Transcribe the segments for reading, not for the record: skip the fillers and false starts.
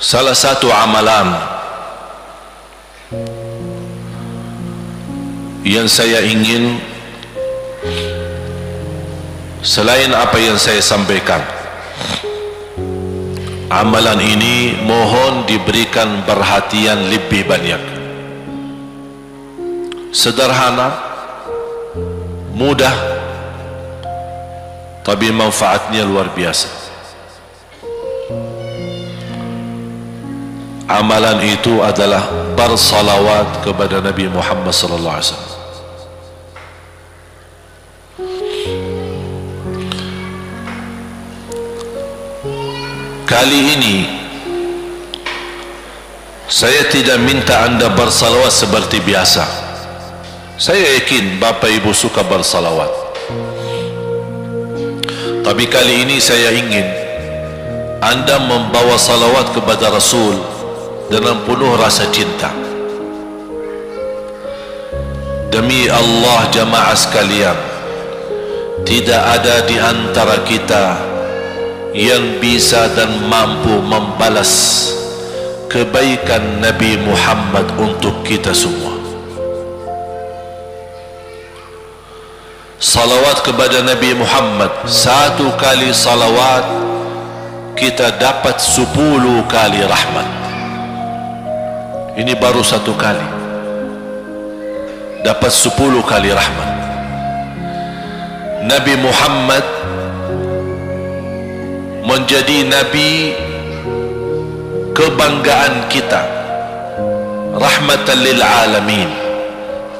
Salah satu amalan yang saya ingin, selain apa yang saya sampaikan, amalan ini mohon diberikan perhatian lebih banyak. Sederhana, mudah, tapi manfaatnya luar biasa. Amalan itu adalah bersalawat kepada Nabi Muhammad sallallahu alaihi wasallam. Kali ini saya tidak minta anda bersalawat seperti biasa. Saya yakin Bapak Ibu suka bersalawat, tapi kali ini saya ingin anda membawa salawat kepada Rasul dengan penuh rasa cinta. Demi Allah jamaah sekalian, tidak ada di antara kita yang bisa dan mampu membalas kebaikan Nabi Muhammad untuk kita semua. Salawat kepada Nabi Muhammad, satu kali salawat kita dapat 10 kali rahmat. Ini baru satu kali, dapat 10 kali rahmat. Nabi Muhammad menjadi Nabi kebanggaan kita, rahmatan lil alamin,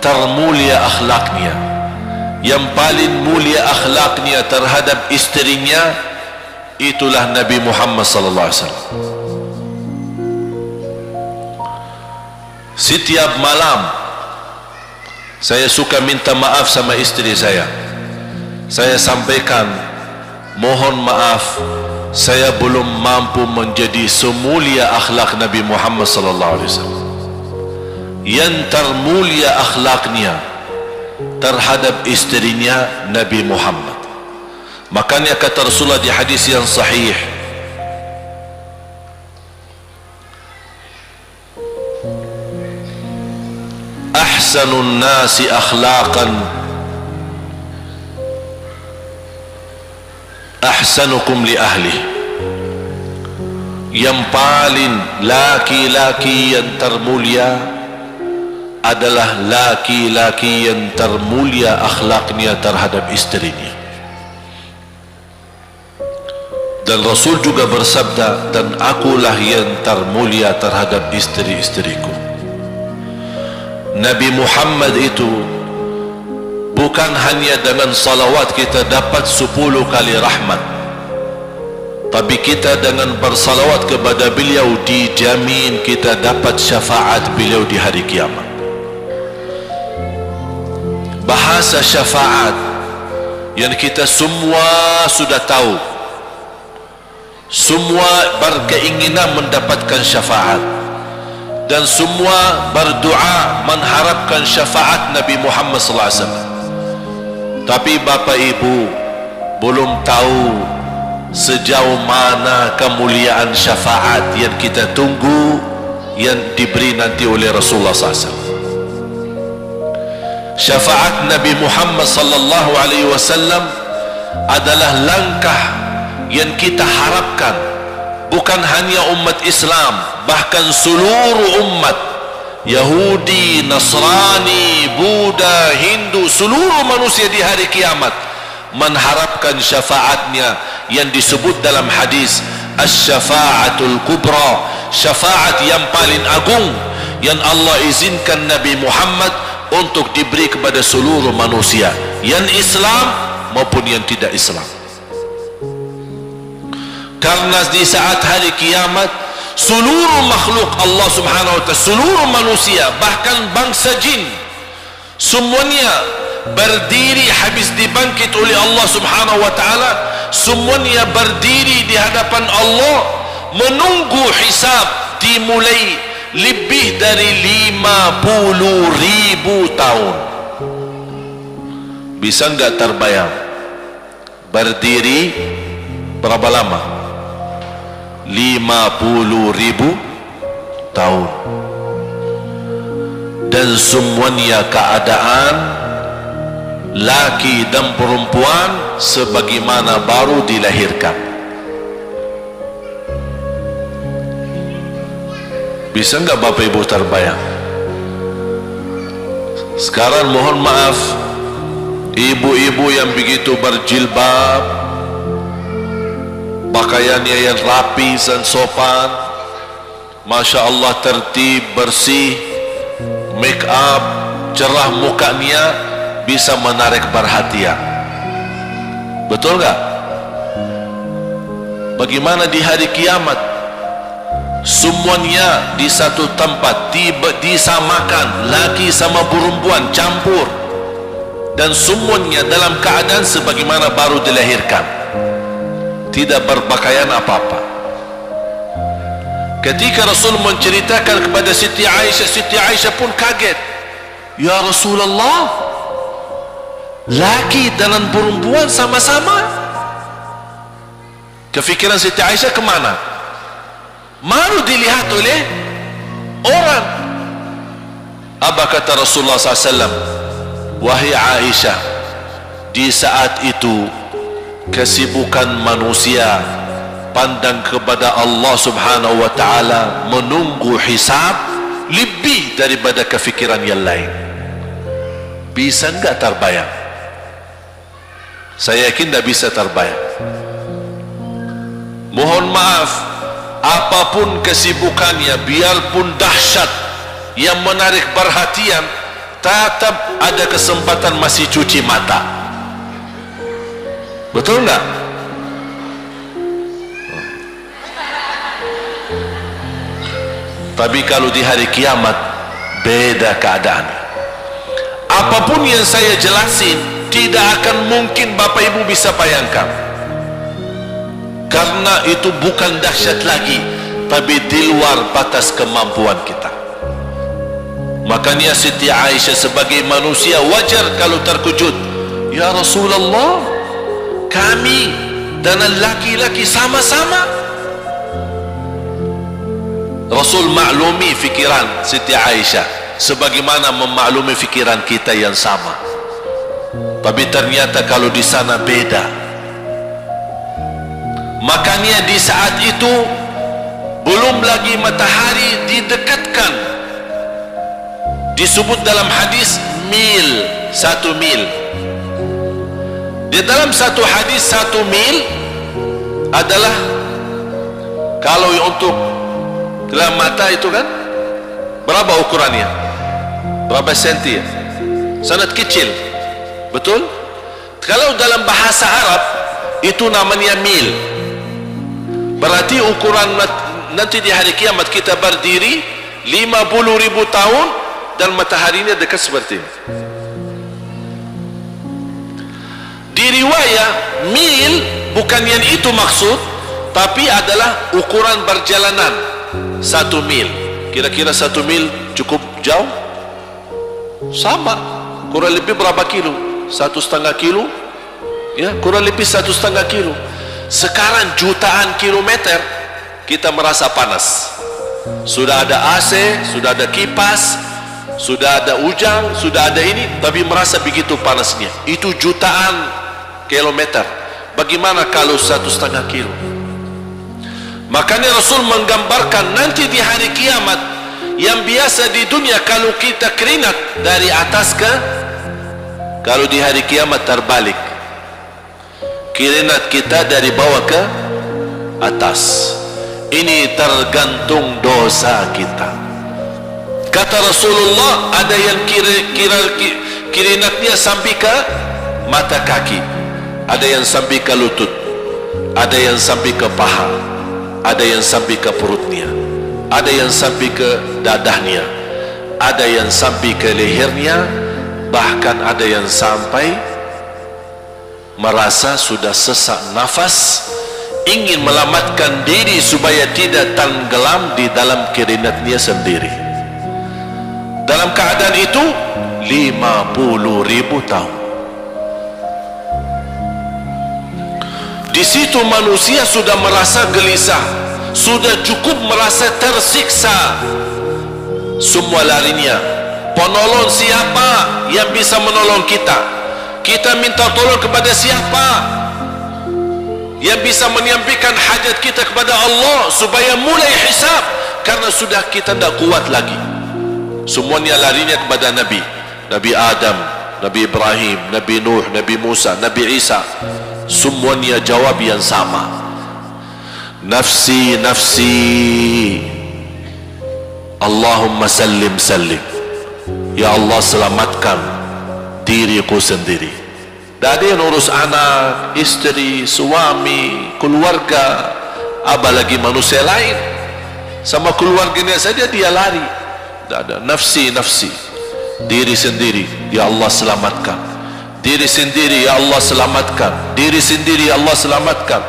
termulia akhlaknya. Yang paling mulia akhlaknya terhadap istrinya, itulah Nabi Muhammad sallallahu alaihi wasallam. Setiap malam saya suka minta maaf sama istri saya. Saya sampaikan, mohon maaf, saya belum mampu menjadi semulia akhlak Nabi Muhammad sallallahu alaihi wasallam. Yang termulia akhlaknya terhadap istrinya Nabi Muhammad. Makanya kata Rasulullah di hadis yang sahih, ahsanun nasi akhlaqan ahsanukum li ahli. Yang paling laki-laki yang termulia adalah laki-laki yang termulia akhlaknya terhadap istrinya. Dan Rasul juga bersabda, dan akulah yang termulia terhadap istri-istriku. Nabi Muhammad itu bukan hanya dengan salawat kita dapat 10 kali rahmat, tapi kita dengan bersalawat kepada beliau dijamin kita dapat syafaat beliau di hari kiamat. Bahasa syafaat yang kita semua sudah tahu, semua berkeinginan mendapatkan syafaat, dan semua berdoa mengharapkan syafaat Nabi Muhammad sallallahu alaihi wasallam. Tapi Bapak Ibu belum tahu sejauh mana kemuliaan syafaat yang kita tunggu yang diberi nanti oleh Rasulullah sallallahu alaihi wasallam. Syafaat Nabi Muhammad sallallahu alaihi wasallam adalah langkah yang kita harapkan, bukan hanya umat Islam, bahkan seluruh umat, Yahudi, Nasrani, Buddha, Hindu, seluruh manusia di hari kiamat mengharapkan syafaatnya yang disebut dalam hadis asy-syafa'atul kubra, syafaat yang paling agung yang Allah izinkan Nabi Muhammad untuk diberi kepada seluruh manusia, yang Islam maupun yang tidak Islam. Karena di saat hari kiamat seluruh makhluk Allah subhanahu wa ta'ala, seluruh manusia, bahkan bangsa jin, semuanya berdiri habis dibangkit oleh Allah subhanahu wa ta'ala. Semuanya berdiri di hadapan Allah menunggu hisab dimulai lebih dari 50.000 tahun. Bisa enggak terbayang berdiri berapa lama? 50.000 tahun. Dan semuanya keadaan laki dan perempuan sebagaimana baru dilahirkan. Bisa enggak Bapak Ibu terbayang? Sekarang mohon maaf, ibu-ibu yang begitu berjilbab, pakaiannya yang rapi dan sopan, Masya Allah, tertib, bersih, make up, cerah mukanya, bisa menarik perhatian. Betul nggak? Bagaimana di hari kiamat? Semuanya di satu tempat, disamakan, laki sama perempuan campur, dan semuanya dalam keadaan sebagaimana baru dilahirkan, tidak berpakaian apa-apa. Ketika Rasul menceritakan kepada Siti Aisyah pun kaget. Ya Rasulullah, laki dan perempuan sama-sama. Kefikiran Siti Aisyah kemana? Malu dilihat oleh orang. Apa kata Rasulullah SAW? Wahai Aisyah, di saat itu kesibukan manusia pandang kepada Allah Subhanahu wa ta'ala, menunggu hisab, lebih daripada kefikiran yang lain. Bisa enggak terbayang? Saya yakin tidak bisa terbayang. Mohon maaf, apapun kesibukannya, biarpun dahsyat yang menarik perhatian, tetap ada kesempatan masih cuci mata. Betul enggak? Tapi kalau di hari kiamat beda keadaan. Apapun yang saya jelasin tidak akan mungkin Bapak Ibu bisa bayangkan, karena itu bukan dahsyat lagi, tapi di luar batas kemampuan kita. Makanya Siti Aisyah sebagai manusia wajar kalau terkejut. Ya Rasulullah, kami dan laki-laki sama-sama. Rasul maklumi fikiran Siti Aisyah sebagaimana memaklumi fikiran kita yang sama. Tapi ternyata kalau di sana beda. Makanya di saat itu belum lagi matahari didekatkan. Disebut dalam hadis mil, 1 mil. Di dalam satu hadis 1 mil adalah, kalau untuk dalam mata itu kan berapa ukurannya? Berapa senti ya? Sangat kecil. Betul? Kalau dalam bahasa Arab itu namanya mil. Berarti ukuran nanti di hari kiamat kita berdiri 50.000 tahun dan mataharinya dekat seperti ini. Di riwayat mil bukan yang itu maksud, tapi adalah ukuran perjalanan 1 mil. Kira-kira 1 mil cukup jauh? Sama, kurang lebih berapa kilo? 1,5 kilo? Ya, kurang lebih 1,5 kilo. Sekarang jutaan kilometer kita merasa panas. Sudah ada AC, sudah ada kipas, sudah ada ujang, sudah ada ini, tapi merasa begitu panasnya. Itu jutaan kilometer. Bagaimana kalau 1,5 kilo? Makanya Rasul menggambarkan nanti di hari kiamat, yang biasa di dunia kalau kita keringat dari atas ke, kalau di hari kiamat terbalik, keringat kita dari bawah ke atas. Ini tergantung dosa kita. Kata Rasulullah, ada yang keringatnya sampai ke mata kaki, ada yang sampai ke lutut, ada yang sampai ke paha, ada yang sampai ke perutnya, ada yang sampai ke dadahnya, ada yang sampai ke lehernya, bahkan ada yang sampai merasa sudah sesak nafas, ingin melamatkan diri supaya tidak tenggelam di dalam keringatnya sendiri. Dalam keadaan itu 50.000 tahun. Di situ manusia sudah merasa gelisah, sudah cukup merasa tersiksa, semua larinya. Penolong siapa yang bisa menolong kita? Kita minta tolong kepada siapa yang bisa menyampaikan hajat kita kepada Allah supaya mulai hisab? Karena sudah kita tidak kuat lagi. Semuanya larinya kepada Nabi Adam, Nabi Ibrahim, Nabi Nuh, Nabi Musa, Nabi Isa. Semuanya jawab yang sama, nafsi nafsi, Allahumma sallim sallim. Ya Allah, selamatkan diriku sendiri. Tak ada yang urus anak, istri, suami, keluarga, apalagi manusia lain. Sama keluarganya saja dia lari. Tak ada. Nafsi nafsi, diri sendiri, ya Allah selamatkan. Diri sendiri, ya Allah selamatkan. Diri sendiri, ya Allah selamatkan.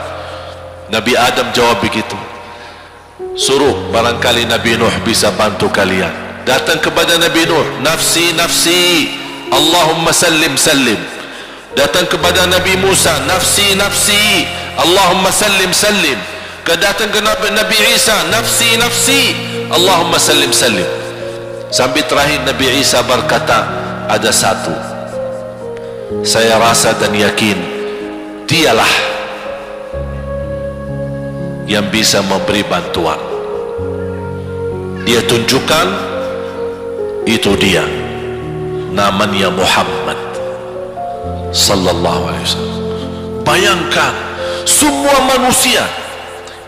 Nabi Adam jawab begitu. Suruh barangkali Nabi Nuh bisa bantu kalian. Datang kepada Nabi Nuh, nafsi nafsi, Allahumma sallim sallim. Datang kepada Nabi Musa, nafsi nafsi, Allahumma sallim sallim. Datang ke Nabi Isa, nafsi nafsi, Allahumma sallim sallim. Sampai terakhir Nabi Isa berkata, ada satu saya rasa dan yakin, dialah yang bisa memberi bantuan. Dia tunjukkan, itu dia, namanya Muhammad sallallahu alaihi wasallam. Bayangkan, semua manusia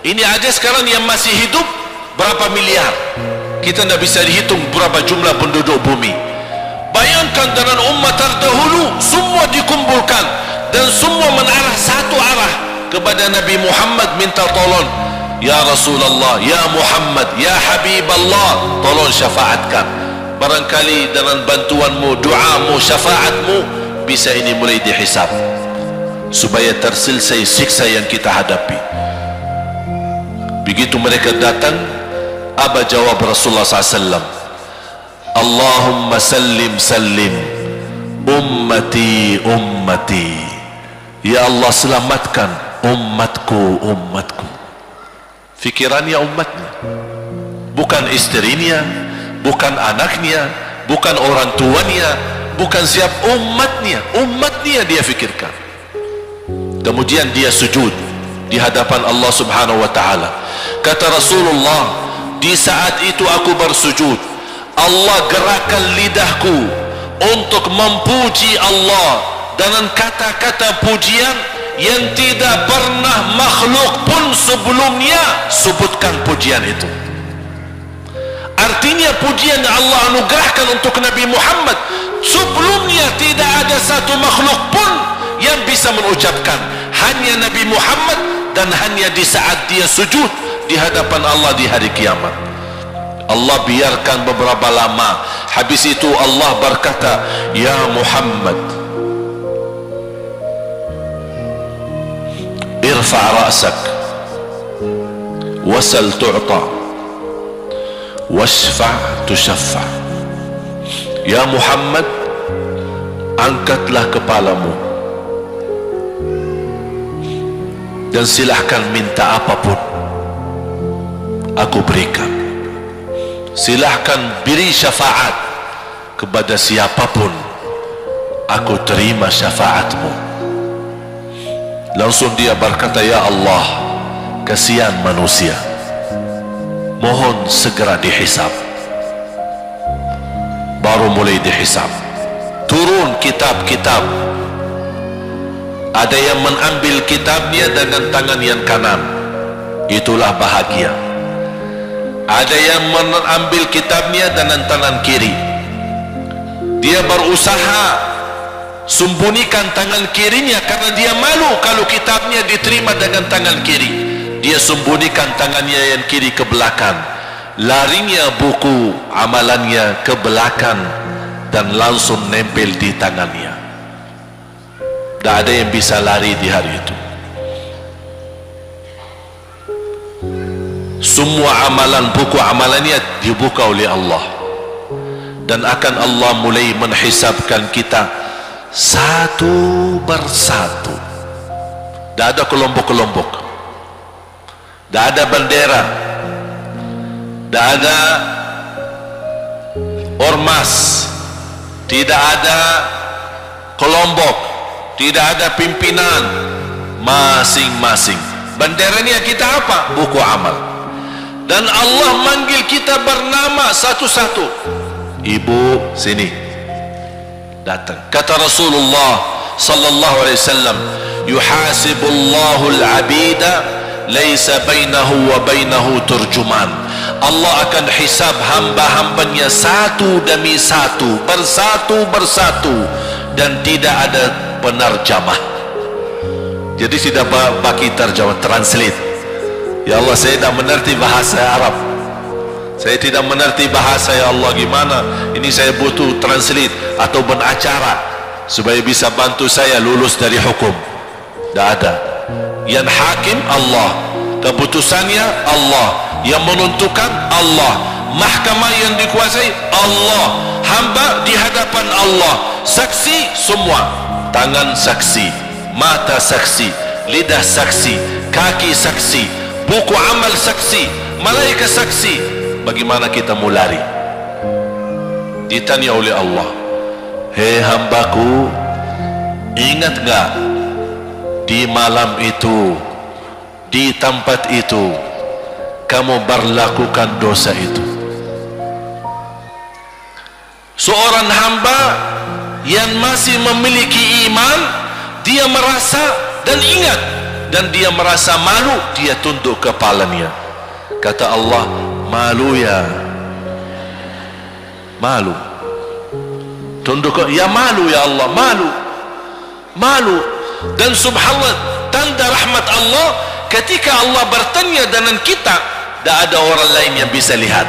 ini aja sekarang yang masih hidup berapa miliar, kita tidak bisa dihitung berapa jumlah penduduk bumi. Bayangkan dengan umat terdahulu, semua dikumpulkan dan semua menarah satu arah kepada Nabi Muhammad, minta tolong, ya Rasulullah, ya Muhammad, ya Habiballah, tolong syafaatkan. Barangkali dengan bantuanmu, doamu, syafaatmu, bisa ini mulai dihisab supaya terselesai siksa yang kita hadapi. Begitu mereka datang, apa jawab Rasulullah SAW? Allahumma sallim sallim, ummati ummati. Ya Allah, selamatkan umatku umatku. Fikirannya umatnya, bukan istrinya, bukan anaknya, bukan orang tuanya, bukan siap, umatnya. Umatnya dia fikirkan. Kemudian dia sujud di hadapan Allah Subhanahu wa ta'ala. Kata Rasulullah, di saat itu aku bersujud, Allah gerakkan lidahku untuk memuji Allah dengan kata-kata pujian yang tidak pernah makhluk pun sebelumnya sebutkan pujian itu. Artinya pujian yang Allah anugerahkan untuk Nabi Muhammad, sebelumnya tidak ada satu makhluk pun yang bisa mengucapkan, hanya Nabi Muhammad, dan hanya di saat dia sujud di hadapan Allah di hari kiamat. Allah biarkan beberapa lama, habis itu Allah berkata, ya Muhammad, irfa' ra'sak wasal tu'ta washfa' tushaffa. Ya Muhammad, angkatlah kepalamu dan silahkan minta apapun, aku berikan. Silahkan beri syafaat kepada siapapun, aku terima syafaatmu. Langsung dia berkata, ya Allah, kasihan manusia, mohon segera dihisab. Baru mulai dihisab, turun kitab-kitab. Ada yang mengambil kitabnya dengan tangan yang kanan, itulah bahagia. Ada yang mengambil kitabnya dengan tangan kiri, dia berusaha sembunyikan tangan kirinya karena dia malu kalau kitabnya diterima dengan tangan kiri. Dia sembunyikan tangannya yang kiri ke belakang, larinya buku amalannya ke belakang dan langsung nempel di tangannya. Tak ada yang bisa lari di hari itu. Semua amalan, buku amalannya dibuka oleh Allah, dan akan Allah mulai menghisabkan kita satu persatu. Tak ada kelompok-kelompok. tidak ada bendera, tidak ada ormas, tidak ada kelompok, tidak ada pimpinan, masing-masing. Benderanya kita apa? Buku amal. Dan Allah manggil kita bernama satu-satu. Ibu, sini, datang. Kata Rasulullah sallallahu alaihi wasallam, yuhasibullahu al-abida laisa bainahu wa bainahu turjuman. Allah akan hisab hamba-hambanya satu demi satu, bersatu-bersatu, dan tidak ada penerjemah. Jadi tidak bagi terjemah, translate. Ya Allah, saya tidak mengerti bahasa Arab, saya tidak mengerti bahasa, ya Allah, gimana ini, saya butuh translate atau benacara supaya bisa bantu saya lulus dari hukum. Tidak ada. Yang hakim Allah, keputusannya Allah, yang menentukan Allah, mahkamah yang dikuasai Allah, hamba di hadapan Allah, saksi semua, tangan saksi, mata saksi, lidah saksi, kaki saksi, buku amal saksi, malaikat saksi. Bagaimana kita mau lari? Ditanya oleh Allah, hei hambaku, ingat gak di malam itu, di tempat itu, kamu berlakukan dosa itu? Seorang hamba yang masih memiliki iman, dia merasa dan ingat, dan dia merasa malu, dia tunduk kepalanya. Kata Allah, malu ya, malu, tunduk, ya malu ya Allah, malu, malu. Dan subhanallah, tanda rahmat Allah, ketika Allah bertanya dengan kita, tidak ada orang lain yang bisa lihat.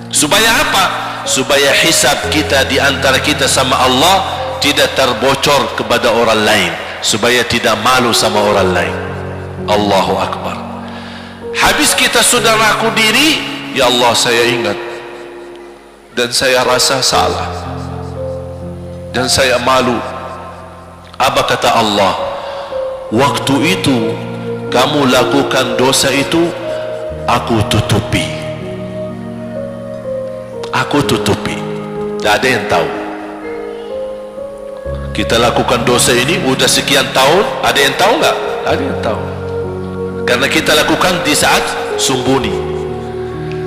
Supaya apa? Supaya hisab kita di antara kita sama Allah tidak terbocor kepada orang lain, supaya tidak malu sama orang lain. Allahu Akbar. Habis kita sudah raku diri, ya Allah, saya ingat dan saya rasa salah dan saya malu. Apa kata Allah? Waktu itu kamu lakukan dosa itu, aku tutupi, aku tutupi, tidak ada yang tahu. Kita lakukan dosa ini udah sekian tahun, ada yang tahu nggak? Ada yang tahu, karena kita lakukan di saat sembunyi.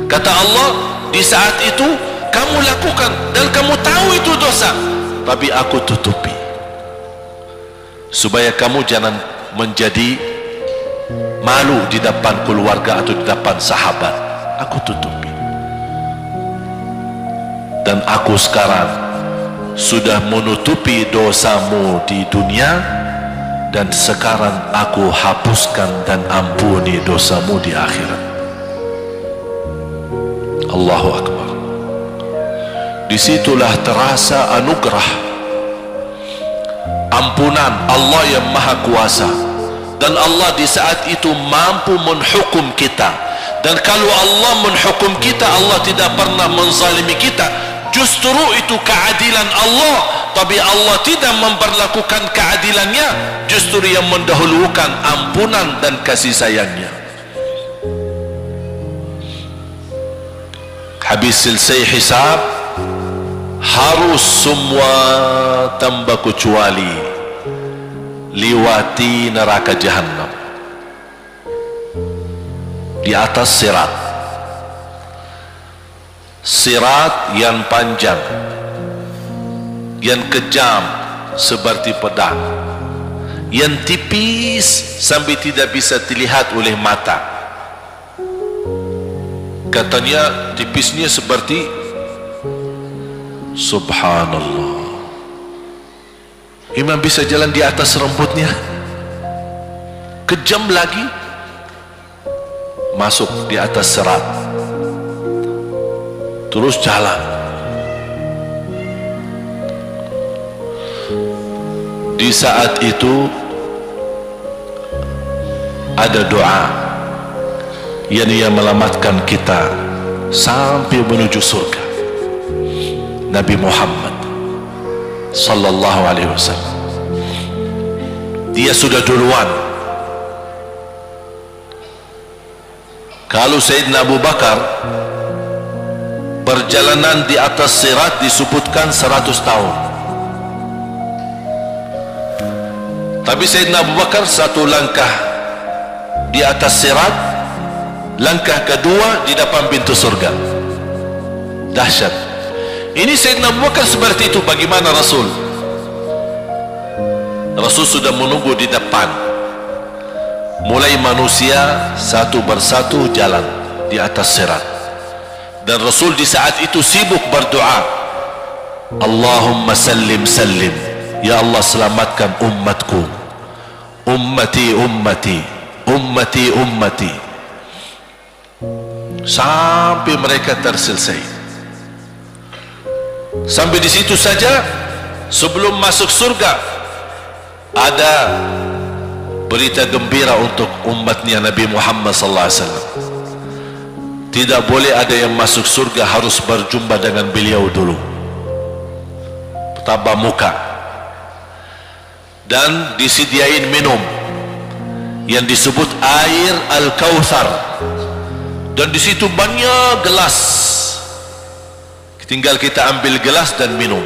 Kata Allah, di saat itu kamu lakukan dan kamu tahu itu dosa, tapi aku tutupi supaya kamu jangan menjadi malu di depan keluarga atau di depan sahabat. Aku tutupi. Dan aku sekarang sudah menutupi dosamu di dunia, dan sekarang aku hapuskan dan ampuni dosamu di akhirat. Allahu Akbar. Disitulah terasa anugerah ampunan Allah yang maha kuasa. Dan Allah di saat itu mampu menghukum kita. Dan kalau Allah menghukum kita, Allah tidak pernah menzalimi kita. Justru itu keadilan Allah. Tapi Allah tidak memperlakukan keadilannya, justru yang mendahulukan ampunan dan kasih sayangnya. Habis selesai hisab, harus semua tanpa kecuali liwati neraka jahannam di atas sirat. Sirat yang panjang, yang kejam seperti pedang, yang tipis sampai tidak bisa dilihat oleh mata. Katanya tipisnya seperti, subhanallah, imam bisa jalan di atas rambutnya. Kejam lagi, masuk di atas serat, terus jalan. Di saat itu ada doa yang ia melamatkan kita sampai menuju surga. Nabi Muhammad sallallahu alaihi wasallam, dia sudah duluan. Kalau Sayyidina Abu Bakar perjalanan di atas sirat disebutkan 100 tahun, tapi Sayyidina Abu Bakar satu langkah di atas sirat, langkah kedua di depan pintu surga. Dahsyat. Ini Sayyidina Abu Bakar seperti itu. Bagaimana Rasul? Rasul sudah menunggu di depan. Mulai manusia satu persatu jalan di atas sirat, dan Rasul di saat itu sibuk berdoa, Allahumma sallim sallim, ya Allah selamatkan umatku, ummati ummati ummati ummati, sampai mereka terselesai. Sampai di situ saja. Sebelum masuk surga ada berita gembira untuk umatnya Nabi Muhammad sallallahu alaihi wasallam. Tidak boleh ada yang masuk surga harus berjumpa dengan beliau dulu, tatap muka, dan disediain minum yang disebut air Al-Kautsar, dan di situ banyak gelas. Tinggal kita ambil gelas dan minum.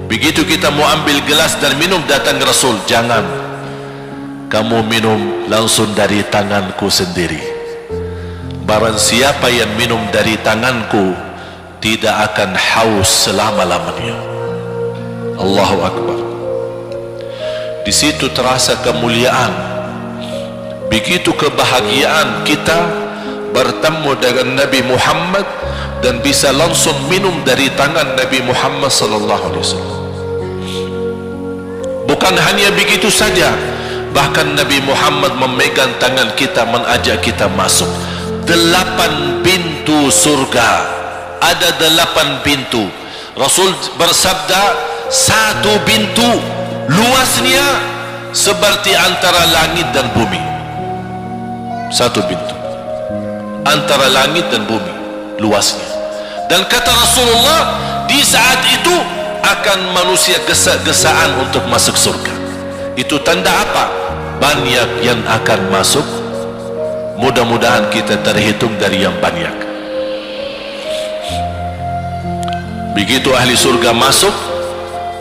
Begitu kita mau ambil gelas dan minum, datang Rasul, jangan, kamu minum langsung dari tanganku sendiri. Barang siapa yang minum dari tanganku tidak akan haus selama-lamanya. Allahu Akbar. Di situ terasa kemuliaan. Begitu kebahagiaan kita bertemu dengan Nabi Muhammad dan bisa langsung minum dari tangan Nabi Muhammad sallallahu alaihi wasallam. Bukan hanya begitu saja, bahkan Nabi Muhammad memegang tangan kita, mengajak kita masuk 8 pintu surga. Ada 8 pintu. Rasul bersabda, satu pintu luasnya seperti antara langit dan bumi. Satu pintu antara langit dan bumi luasnya. Dan kata Rasulullah, di saat itu akan manusia gesa-gesaan untuk masuk surga. Itu tanda apa? Banyak yang akan masuk. Mudah-mudahan kita terhitung dari yang banyak. Begitu ahli surga masuk,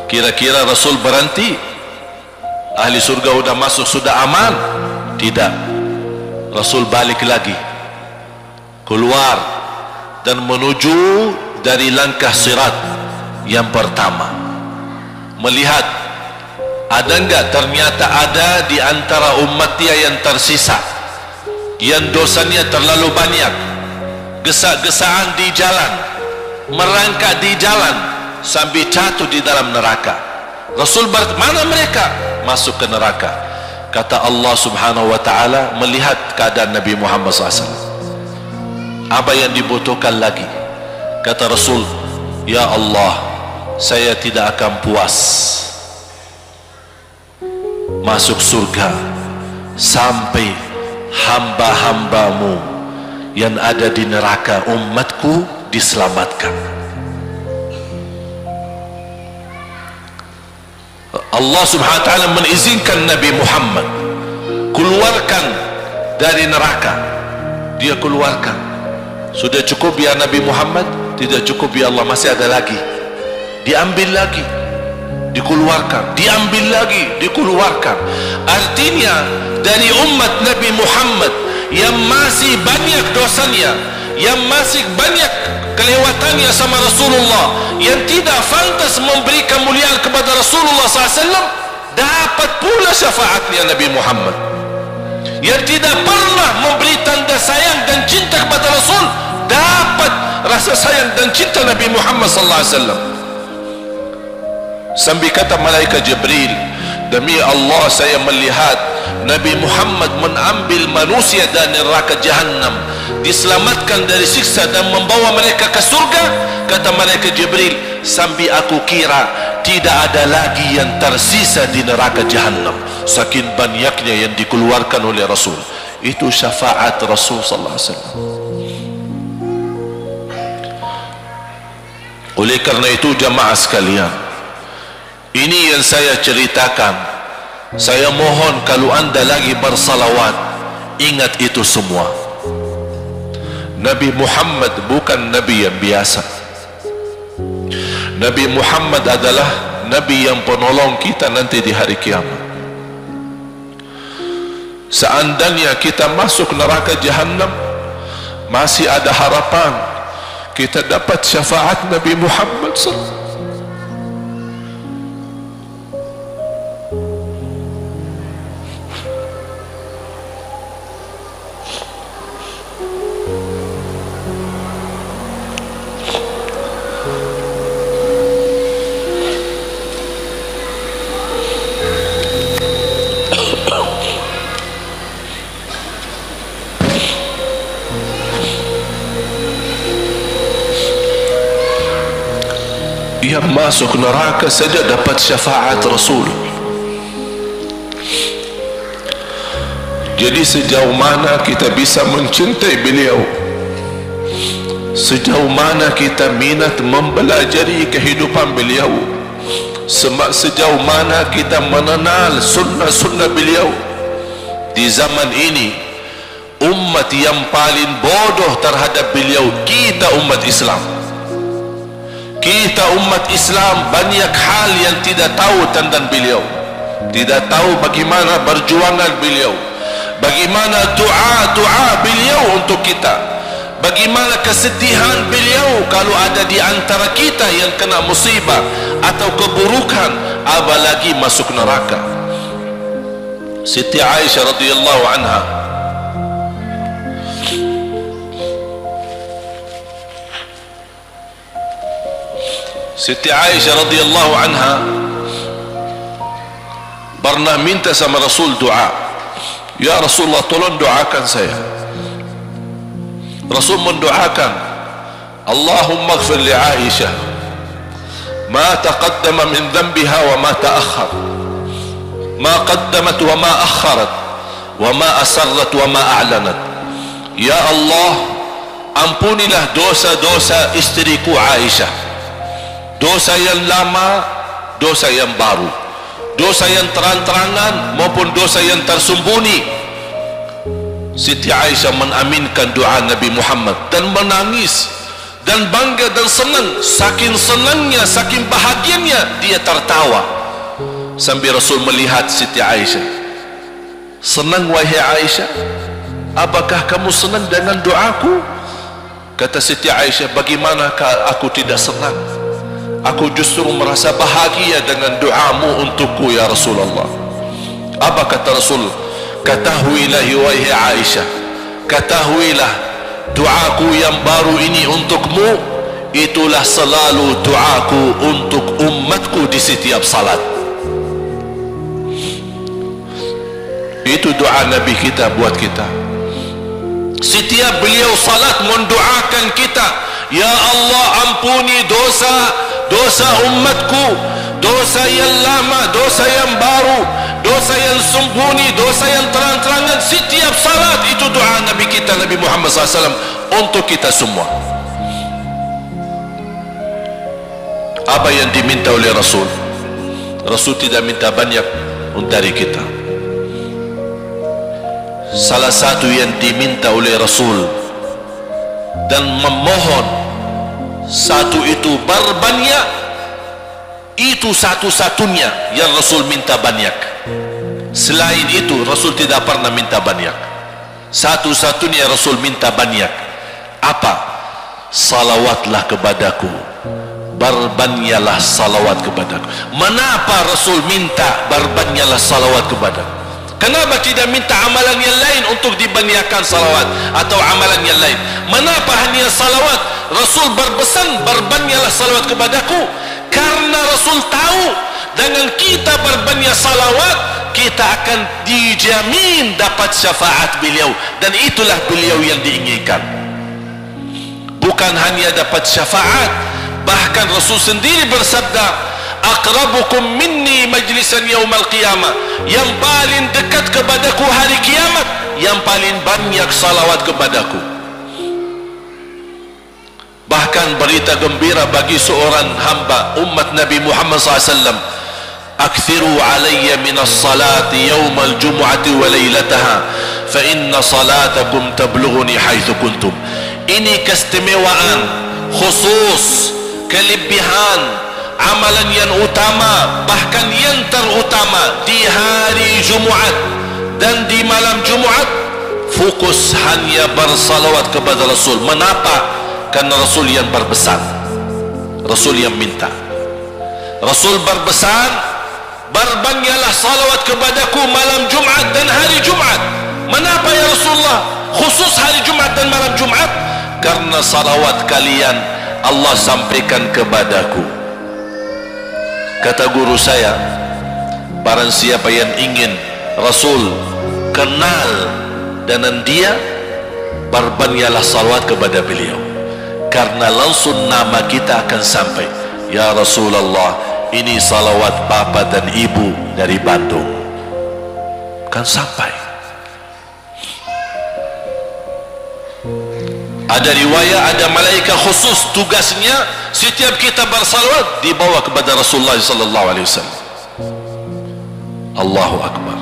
kira-kira Rasul berhenti? Ahli surga sudah masuk, sudah aman? Tidak. Rasul balik lagi, keluar dan menuju dari langkah sirat yang pertama, melihat ada enggak ternyata ada di antara umatnya yang tersisa, yang dosanya terlalu banyak, gesak-gesaan di jalan, merangkak di jalan sampai jatuh di dalam neraka. Rasul mana mereka? Masuk ke neraka. Kata Allah subhanahu wa ta'ala melihat keadaan Nabi Muhammad SAW, apa yang dibutuhkan lagi? Kata Rasul, ya Allah, saya tidak akan puas masuk surga sampai hamba-hambamu yang ada di neraka, umatku, diselamatkan. Allah subhanahu wa ta'ala mengizinkan Nabi Muhammad keluarkan dari neraka. Dia keluarkan. Sudah cukup ya Nabi Muhammad? Tidak cukup ya Allah, masih ada lagi. Diambil lagi, dikeluarkan, diambil lagi, dikeluarkan. Artinya dari umat Nabi Muhammad yang masih banyak dosanya, yang masih banyak kelewatannya sama Rasulullah, yang tidak pantas memberi kemuliaan kepada Rasulullah SAW, dapat pula syafaatnya Nabi Muhammad. Yang tidak pernah memberi tanda sayang dan cinta kepada Rasul, dapat rasa sayang dan cinta Nabi Muhammad SAW. Sambil kata malaikat Jibril, demi Allah saya melihat Nabi Muhammad mengambil manusia dari neraka Jahannam, diselamatkan dari siksa dan membawa mereka ke surga. Kata malaikat Jibril, sambil aku kira tidak ada lagi yang tersisa di neraka Jahannam, saking banyaknya yang dikeluarkan oleh Rasul. Itu syafaat Rasul sallallahu alaihi wasallam. Oleh karena itu jamaah sekalian, ini yang saya ceritakan. Saya mohon kalau anda lagi bersalawat, ingat itu semua. Nabi Muhammad bukan Nabi yang biasa. Nabi Muhammad adalah Nabi yang penolong kita nanti di hari kiamat. Seandainya kita masuk neraka Jahannam, masih ada harapan kita dapat syafaat Nabi Muhammad SAW. Yang masuk neraka saja dapat syafaat Rasul. Jadi sejauh mana kita bisa mencintai beliau, sejauh mana kita minat mempelajari kehidupan beliau, sejauh mana kita mengenal sunnah-sunnah beliau. Di zaman ini, umat yang paling bodoh terhadap beliau kita umat Islam. Kita umat Islam banyak hal yang tidak tahu tentang beliau, tidak tahu bagaimana perjuangan beliau, bagaimana doa beliau untuk kita, bagaimana kesedihan beliau kalau ada di antara kita yang kena musibah atau keburukan, apalagi masuk neraka. Siti Aisyah radhiyallahu anha, Siti Aisyah radhiyallahu anha pernah minta sama Rasul doa. Ya Rasulullah, tolong doakan saya. Rasul mendoakan, Allahumma ighfir li Aisyah ma taqaddama min dhanbiha wa ma ta'akhkhar, ma qaddamat wa ma akharat, wa ma asarrat wa ma a'lanat. Ya Allah, ampunilah dosa-dosa istriku Aisyah, dosa yang lama, dosa yang baru, dosa yang terang-terangan maupun dosa yang tersembunyi. Siti Aisyah mengaminkan doa Nabi Muhammad dan menangis dan bangga dan senang. Saking senangnya, saking bahagianya, dia tertawa sambil Rasul melihat Siti Aisyah. Senang wahai Aisyah? Apakah kamu senang dengan doaku? Kata Siti Aisyah, bagaimanakah aku tidak senang? Aku justru merasa bahagia dengan doamu untukku ya Rasulullah. Apa kata Rasul? Ketahuilah wahai Aisyah, ketahuilah doaku yang baru ini untukmu, itulah selalu doaku untuk umatku di setiap salat. Itu doa Nabi kita buat kita. Setiap beliau salat mendoakan kita, ya Allah, ampuni dosa umatku, dosa yang lama, dosa yang baru, dosa yang sembunyi, dosa yang terang-terangan. Setiap salat itu doa Nabi kita, Nabi Muhammad SAW, untuk kita semua. Apa yang diminta oleh Rasul? Rasul tidak minta banyak dari kita. Salah satu yang diminta oleh Rasul dan memohon, satu itu berbanyak, itu satu-satunya yang Rasul minta banyak. Selain itu Rasul tidak pernah minta banyak. Satu-satunya Rasul minta banyak. Apa? Salawatlah kepadaku, berbanyaklah salawat kepadaku. Mengapa Rasul minta berbanyaklah salawat kepadaku? Kenapa tidak minta amalan yang lain untuk dibanyakkan salawat atau amalan yang lain? Mengapa hanya salawat? Rasul berpesan berbanyaklah salawat kepadaku, karena Rasul tahu dengan kita berbanyak salawat kita akan dijamin dapat syafaat beliau, dan itulah beliau yang diinginkan. Bukan hanya dapat syafaat, bahkan Rasul sendiri bersabda, aqrabukum minni majlisan yaumal qiyamah, yang paling dekat kepadaku hari kiamat, yang paling banyak salawat kepadaku. Bahkan berita gembira bagi seorang hamba umat Nabi Muhammad SAW, akthiru alayya minas salati yaumal jumu'ati wa laylataha fa inna salatakum tablughuni haitsu kuntum. Ini keistimewaan khusus, kelebihan, amalan yang utama, bahkan yang terutama di hari Jumaat dan di malam Jumaat. Fokus hanya bersalawat kepada Rasul. Mengapa? Karena Rasul yang berpesan, Rasul yang minta. Rasul berpesan, berbanyaklah salawat kepadaku malam Jumaat dan hari Jumaat. Mengapa ya Rasulullah khusus hari Jumaat dan malam Jumaat? Karena salawat kalian Allah sampaikan kepadaku. Kata guru saya, barang siapa yang ingin Rasul kenal dengan dia, berbanyaklah salawat kepada beliau, karena langsung nama kita akan sampai. Ya Rasulullah, ini salawat bapa dan ibu dari Bandung, kan sampai. Ada riwayat, ada malaikat khusus tugasnya setiap kita bersalawat dibawa kepada Rasulullah sallallahu alaihi wasallam. Allahu Akbar.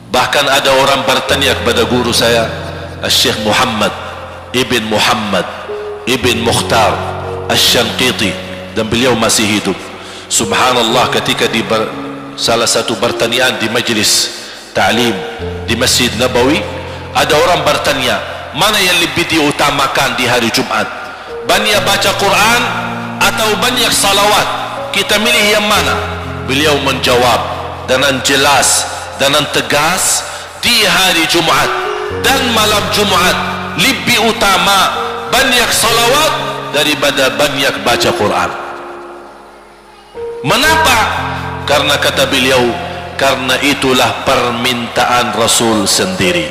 Bahkan ada orang bertanya kepada guru saya, Syekh Muhammad Ibn Muhammad Ibn Mukhtar Asy-Syanqiti, dan beliau masih hidup. Subhanallah, ketika di salah satu pertanyaan di majlis ta'lim di Masjid Nabawi, ada orang bertanya, mana yang lebih diutamakan di hari Jumat? Banyak baca Quran atau banyak salawat? Kita milih yang mana? Beliau menjawab dengan jelas, dengan tegas, di hari Jumat dan malam Jumat lebih utama banyak salawat daripada banyak baca Quran. Mengapa? Karena kata beliau, karena itulah permintaan Rasul sendiri,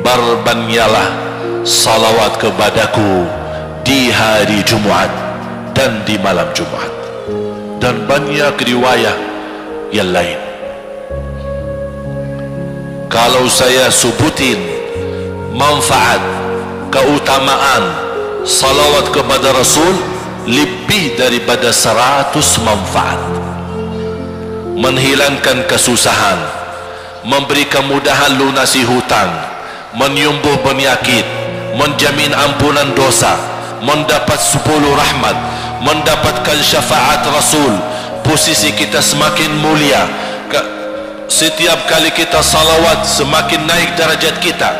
berbanyaklah salawat kepadaku di hari Jumat dan di malam Jumat. Dan banyak riwayat yang lain. Kalau saya sebutin manfaat, keutamaan salawat kepada Rasul, lebih daripada 100 manfaat. Menghilangkan kesusahan, memberi kemudahan lunasi hutang, menyembuh penyakit, menjamin ampunan dosa, mendapat 10 rahmat, mendapatkan syafaat Rasul, posisi kita semakin mulia. Setiap kali kita salawat semakin naik darajat kita.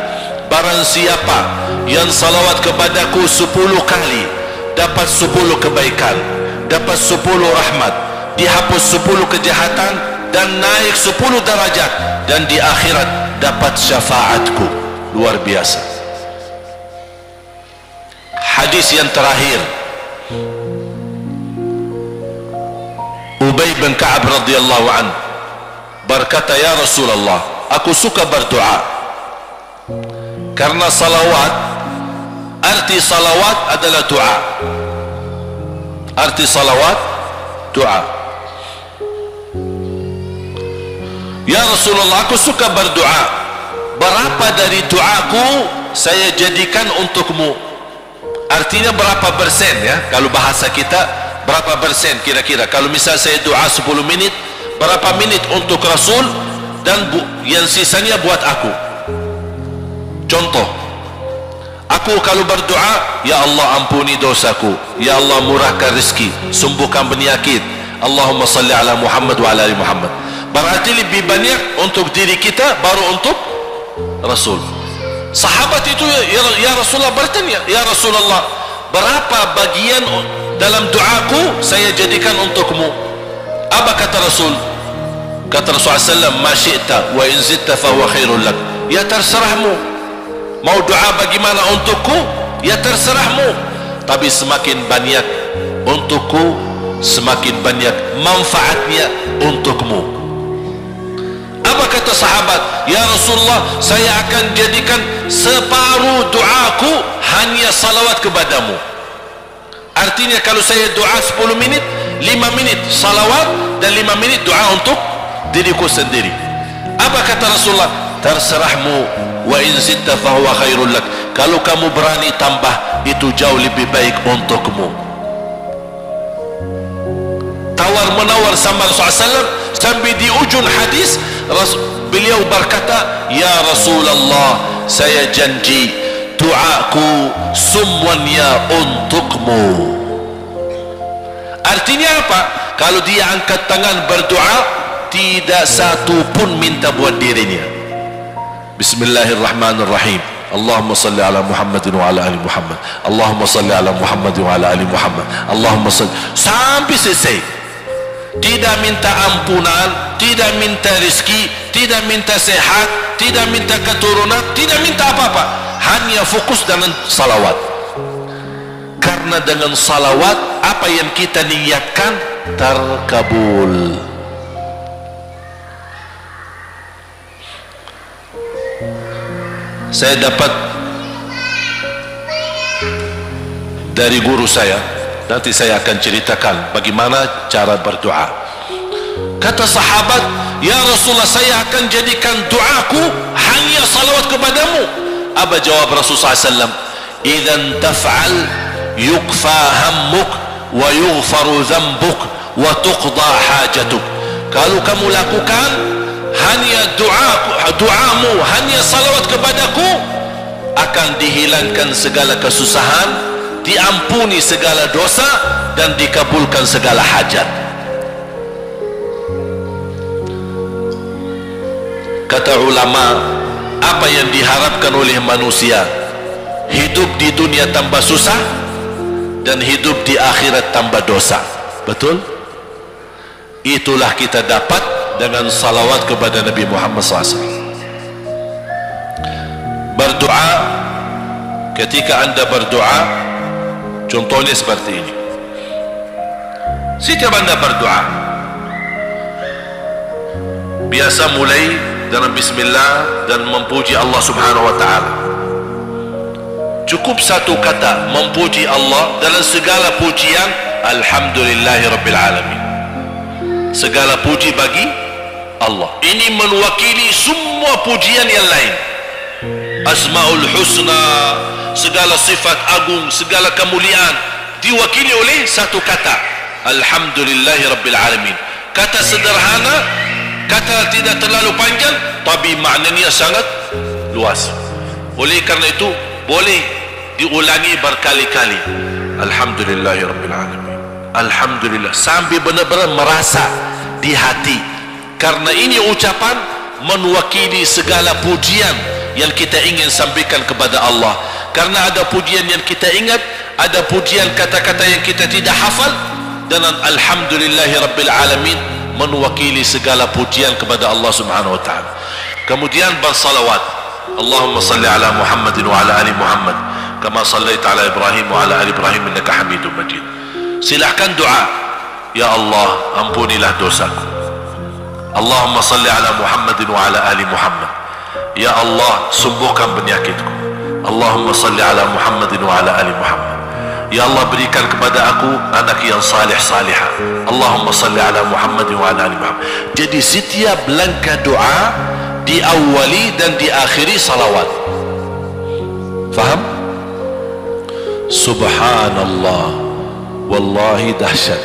Barang siapa yang salawat kepadaku 10 kali, dapat 10 kebaikan, dapat 10 rahmat, dihapus 10 kejahatan, dan naik 10 darajat, dan di akhirat dapat syafaatku. Luar biasa. Hadis yang terakhir, Ubay bin Ka'ab radhiyallahu anhu berkata, ya Rasulullah, aku suka berdoa. Karena salawat, arti salawat adalah doa. Arti salawat, doa. Ya Rasulullah, aku suka berdoa. Berapa dari doaku saya jadikan untukmu? Artinya berapa persen ya? Kalau bahasa kita, berapa persen kira-kira? Kalau misal saya doa 10 menit, berapa menit untuk Rasul, dan yang sisanya buat aku. Contoh, aku kalau berdoa, ya Allah ampuni dosaku, ya Allah murahkan rezeki, sembuhkan penyakit, Allahumma salli ala Muhammad wa ala ali Muhammad. Berarti lebih banyak untuk diri kita, baru untuk Rasul. Sahabat itu ya Rasulullah bertanya, ya Rasulullah, berapa bagian dalam doaku saya jadikan untukmu? Apa kata Rasul? Kata Rasulullah SAW, ma syi'ta wa in zidta fa huwa khairul lak. Ya terserahmu, mau doa bagaimana untukku, ya terserahmu, tapi semakin banyak untukku, semakin banyak manfaatnya untukmu. Apa kata sahabat? Ya Rasulullah, saya akan jadikan separuh doaku hanya salawat kepadamu. Artinya kalau saya doa 10 menit, 5 menit salawat dan 5 menit doa untuk diriku sendiri. Apa kata Rasulullah? Terserahmu, wa in zidta fa huwa khairul lak. Kalau kamu berani tambah, itu jauh lebih baik untukmu. Tawar menawar sama Rasulullah SAW, sampai di ujung hadis beliau berkata, ya Rasulullah, saya janji doaku semuanya untukmu. Artinya apa? Kalau dia angkat tangan berdoa, tidak satu pun minta buat dirinya. Bismillahirrahmanirrahim. Allahumma salli ala Muhammadin wa ala ali Muhammad. Allahumma salli ala Muhammadin wa ala ali Muhammad. Allahumma salli, sampai selesai. Tidak minta ampunan, tidak minta rezeki, tidak minta sehat, tidak minta keturunan, tidak minta apa-apa. Hanya fokus dengan salawat. Karena dengan salawat, apa yang kita niatkan terkabul. Saya dapat dari guru saya, nanti saya akan ceritakan bagaimana cara berdoa. Kata sahabat, ya Rasulullah, saya akan jadikan doaku hanya salawat kepadamu. Apa jawab Rasulullah SAW? Idzan taf'al yukfa hammuk wa yughfaru dhanbuk wa tuqda hajatuk. Kalau kamu lakukan hanya doamu, hanya salawat kepadaku, akan dihilangkan segala kesusahan, diampuni segala dosa, dan dikabulkan segala hajat. Kata ulama, apa yang diharapkan oleh manusia? Hidup di dunia tambah susah dan hidup di akhirat tambah dosa. Betul? Itulah kita dapat dengan salawat kepada Nabi Muhammad SAW. Berdoa, ketika anda berdoa, contohnya seperti ini. Setiap anda berdoa, biasa mulai dengan bismillah dan memuji Allah Subhanahu wa ta'ala. Cukup satu kata memuji Allah dalam segala pujian, alhamdulillahi rabbil alamin. Segala puji bagi Allah. Ini mewakili semua pujian yang lain. Asmaul husna, segala sifat agung, segala kemuliaan diwakili oleh satu kata, alhamdulillahi rabbil alamin. Kata sederhana, kata tidak terlalu panjang, tapi maknanya sangat luas. Oleh karena itu boleh diulangi berkali-kali, alhamdulillahi rabbil alamin, alhamdulillah, sampai benar-benar merasa di hati. Karena ini ucapan mewakili segala pujian yang kita ingin sampaikan kepada Allah. Karena ada pujian yang kita ingat, ada pujian kata-kata yang kita tidak hafal, dan alhamdulillahi rabbil alamin mewakili segala pujian kepada Allah Subhanahu wa ta'ala. Kemudian bersalawat, Allahumma salli ala Muhammadin wa ala ali Muhammad kama sallaita ala Ibrahim wa ala ali Ibrahim innaka Hamidum Majid. Silahkan doa, ya Allah, ampunilah dosaku. Allahumma salli ala Muhammadin wa ala ali Muhammad. Ya Allah, sembuhkan penyakitku. Allahumma salli ala Muhammadin wa ala ali Muhammad. Ya Allah, berikan kepada aku anak yang salih salihah. Allahumma salli ala Muhammadin wa ala ali Muhammad. Jadi setiap langkah doa diawali dan diakhiri salawat. Faham? Subhanallah, wallahi dahsyat.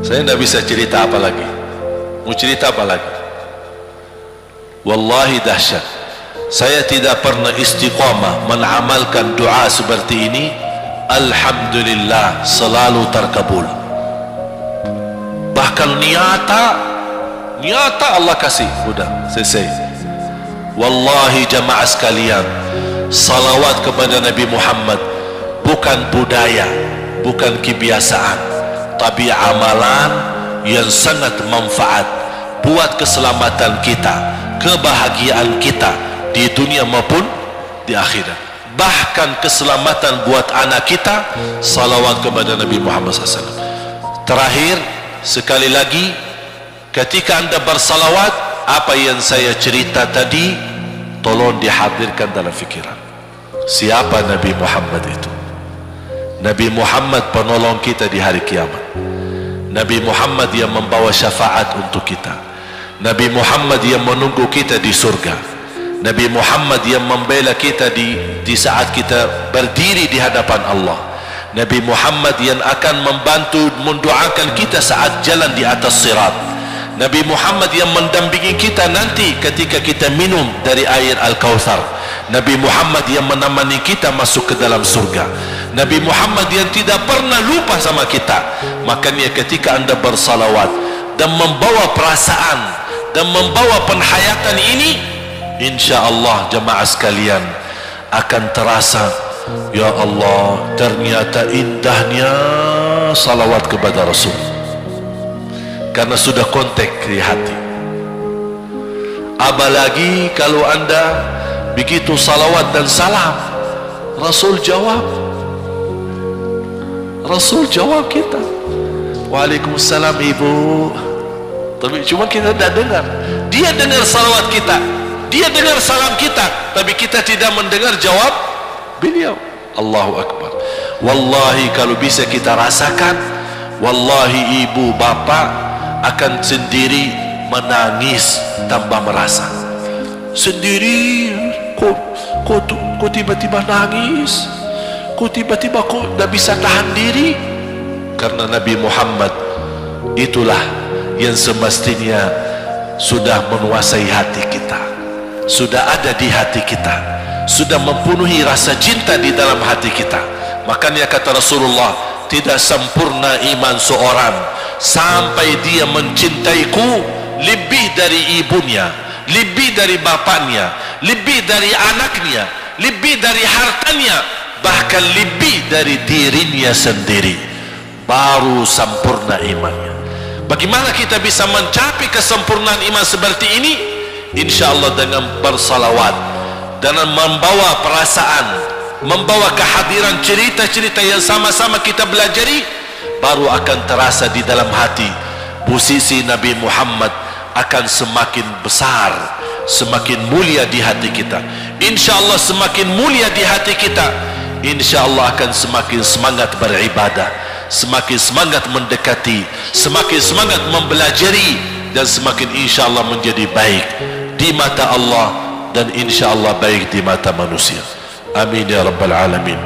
Saya tidak bisa cerita apa lagi. Mau cerita apa lagi? Wallahi dahsyat. Saya tidak pernah istiqamah mengamalkan doa seperti ini. Alhamdulillah, selalu terkabul. Bahkan nyata Allah kasih. Sudah selesai. Wallahi jamaah sekalian, salawat kepada Nabi Muhammad bukan budaya, bukan kebiasaan, tapi amalan yang sangat manfaat buat keselamatan kita, kebahagiaan kita di dunia maupun di akhirat. Bahkan keselamatan buat anak kita, salawat kepada Nabi Muhammad SAW. Terakhir sekali lagi, ketika anda bersalawat, apa yang saya cerita tadi tolong dihadirkan dalam fikiran. Siapa Nabi Muhammad itu? Nabi Muhammad penolong kita di hari kiamat. Nabi Muhammad yang membawa syafaat untuk kita. Nabi Muhammad yang menunggu kita di surga. Nabi Muhammad yang membela kita di saat kita berdiri di hadapan Allah. Nabi Muhammad yang akan membantu mendoakan kita saat jalan di atas sirat. Nabi Muhammad yang mendampingi kita nanti ketika kita minum dari air Al-Kautsar. Nabi Muhammad yang menemani kita masuk ke dalam surga, Nabi Muhammad yang tidak pernah lupa sama kita. Makanya ketika anda bersalawat dan membawa perasaan dan membawa penghayatan ini, insyaallah jemaah sekalian akan terasa, ya Allah, ternyata indahnya salawat kepada Rasul, karena sudah kontak di hati. Apalagi kalau anda begitu salawat dan salam, Rasul jawab, Rasul jawab kita, Waalaikumsalam ibu. Tapi cuma kita tidak dengar. Dia dengar salawat kita, dia dengar salam kita, tapi kita tidak mendengar jawab beliau. Allahu Akbar. Wallahi kalau bisa kita rasakan, wallahi ibu bapak akan sendiri menangis tanpa merasa. Sendiri, kok tiba-tiba nangis, kok tiba-tiba kok tidak bisa tahan diri. Karena Nabi Muhammad itulah yang semestinya sudah menguasai hati kita, sudah ada di hati kita, sudah mempenuhi rasa cinta di dalam hati kita. Makanya kata Rasulullah, tidak sempurna iman seorang sampai dia mencintaiku lebih dari ibunya, lebih dari bapaknya, lebih dari anaknya, lebih dari hartanya, bahkan lebih dari dirinya sendiri. Baru sempurna imannya. Bagaimana kita bisa mencapai kesempurnaan iman seperti ini? InsyaAllah dengan bersalawat, dengan membawa perasaan, membawa kehadiran cerita-cerita yang sama-sama kita belajari, baru akan terasa di dalam hati posisi Nabi Muhammad akan semakin besar, semakin mulia di hati kita. InsyaAllah semakin mulia di hati kita, InsyaAllah akan semakin semangat beribadah, semakin semangat mendekati, semakin semangat mempelajari, dan semakin insyaallah menjadi baik di mata Allah dan insyaallah baik di mata manusia. Amin ya rabbal alamin.